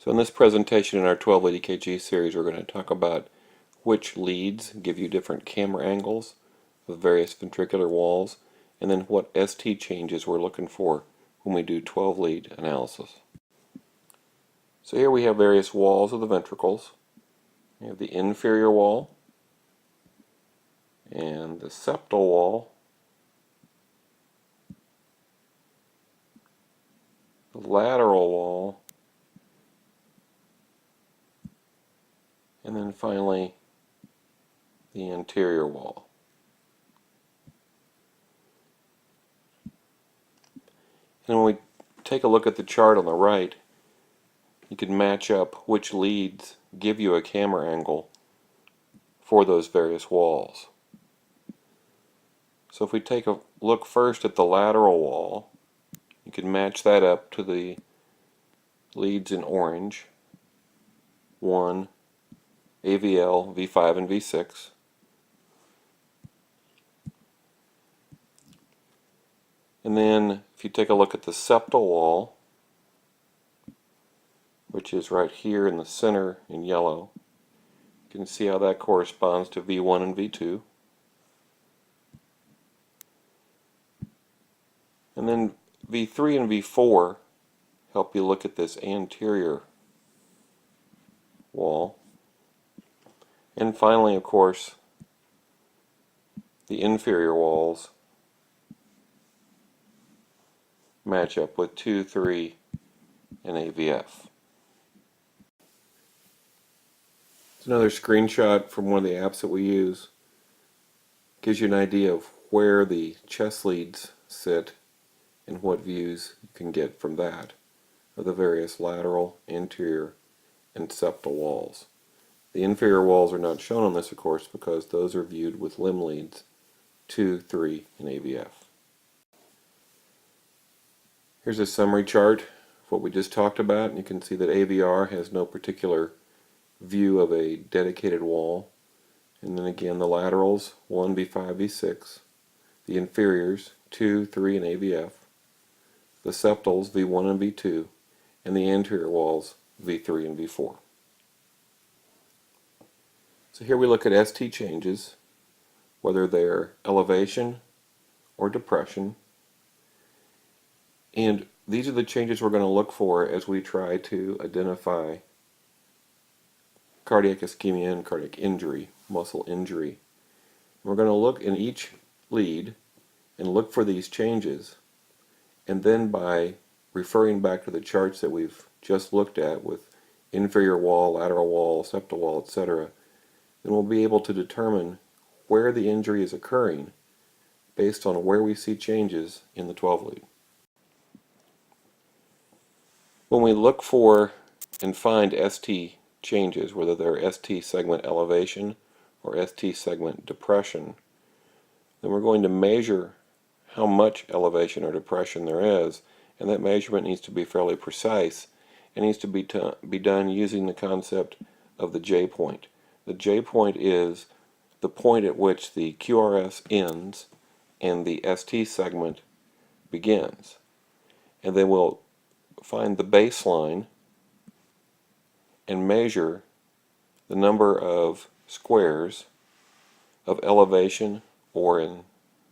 So in this presentation in our 12 lead EKG series, we're going to talk about which leads give you different camera angles of various ventricular walls, and then what ST changes we're looking for when we do 12 lead analysis. So here we have various walls of the ventricles. We have the inferior wall and the septal wall, the lateral wall, and then finally the anterior wall. And when we take a look at the chart on the right, you can match up which leads give you a camera angle for those various walls. So if we take a look first at the lateral wall, you can match that up to the leads in orange, 1, AVL, V5, and V6. And then if you take a look at the septal wall, which is right here in the center in yellow, you can see how that corresponds to V1 and V2. And then V3 and V4 help you look at this anterior wall. And finally, of course, the inferior walls match up with 2, 3, and AVF. It's another screenshot from one of the apps that we use. Gives you an idea of where the chest leads sit and what views you can get from that of the various lateral, anterior, and septal walls. The inferior walls are not shown on this, of course, because those are viewed with limb leads 2, 3, and AVF. Here's a summary chart of what we just talked about, and you can see that AVR has no particular view of a dedicated wall. And then again, the laterals, 1, V5, V6, the inferiors, 2, 3, and AVF, the septals, V1 and V2, and the anterior walls, V3 and V4. So here we look at ST changes, whether they're elevation or depression. And these are the changes we're going to look for as we try to identify cardiac ischemia and cardiac injury, muscle injury. We're going to look in each lead and look for these changes, and then by referring back to the charts that we've just looked at with inferior wall, lateral wall, septal wall, etc., then we'll be able to determine where the injury is occurring based on where we see changes in the 12 lead. When we look for and find ST changes, whether they're ST segment elevation or ST segment depression, then we're going to measure how much elevation or depression there is, and that measurement needs to be fairly precise. It needs to be done using the concept of the J point. The J point is the point at which the QRS ends and the ST segment begins. And then we'll find the baseline and measure the number of squares of elevation, or in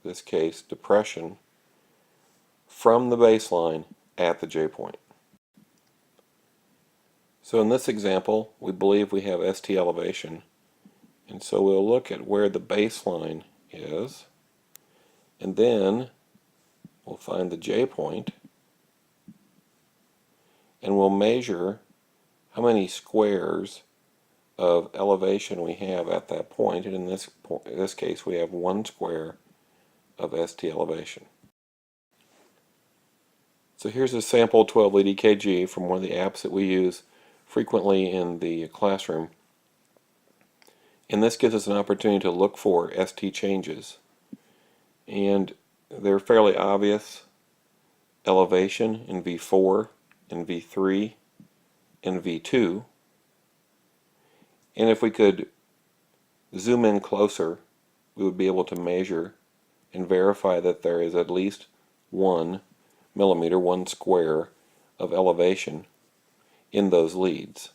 this case depression, from the baseline at the J point. So in this example, we believe we have ST elevation, and so we'll look at where the baseline is, and then we'll find the J point, and we'll measure how many squares of elevation we have at that point, and in this case we have 1 square of ST elevation. So here's a sample 12 lead EKG from one of the apps that we use frequently in the classroom, and this gives us an opportunity to look for ST changes, and they're fairly obvious: elevation in V4 and V3 and V2. And if we could zoom in closer, we would be able to measure and verify that there is at least 1 millimeter, 1 square of elevation in those leads.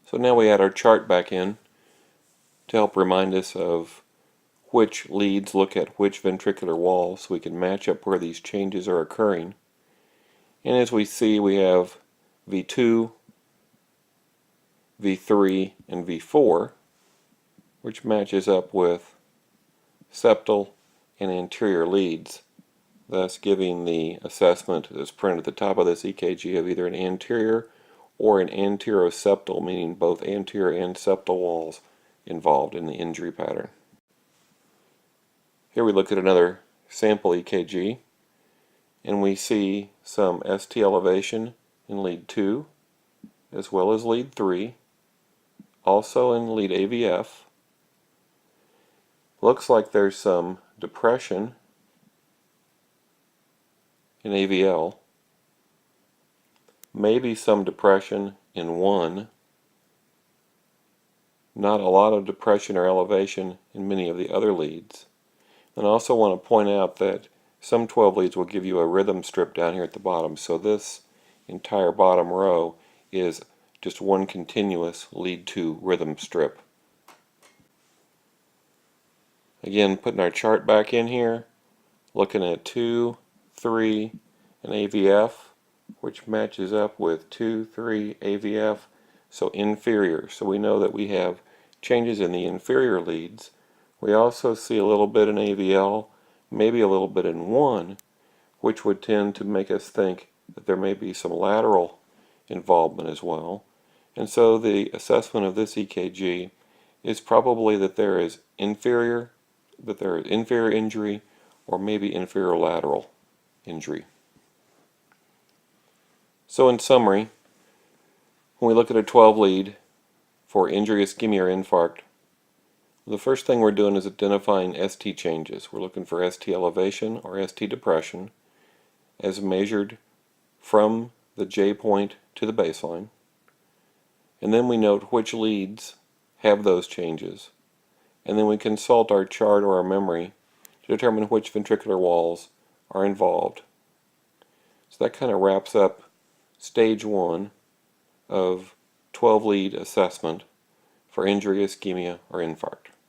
So now we add our chart back in to help remind us of which leads look at which ventricular wall so we can match up where these changes are occurring. And as we see, we have V2, V3, and V4, which matches up with septal and anterior leads, thus giving the assessment that's printed at the top of this EKG of either an anterior or an anteroseptal, meaning both anterior and septal walls involved in the injury pattern. Here we look at another sample EKG, and we see some ST elevation in lead 2, as well as lead 3, also in lead AVF. Looks like there's some depression in AVL, maybe some depression in 1, not a lot of depression or elevation in many of the other leads. And I also want to point out that some 12 leads will give you a rhythm strip down here at the bottom, so this entire bottom row is just one continuous lead 2 rhythm strip. Again, putting our chart back in here, looking at 2, 3, and AVF, which matches up with 2, 3, AVF, so inferior. So we know that we have changes in the inferior leads. We also see a little bit in AVL, maybe a little bit in 1, which would tend to make us think that there may be some lateral involvement as well. And so the assessment of this EKG is probably that there is inferior injury or maybe inferior lateral injury. So in summary, when we look at a 12 lead for injury, ischemia, or infarct, the first thing we're doing is identifying ST changes. We're looking for ST elevation or ST depression as measured from the J point to the baseline. And then we note which leads have those changes. And then we consult our chart or our memory to determine which ventricular walls are involved. So that kind of wraps up stage 1 of 12 lead assessment for injury, ischemia, or infarct.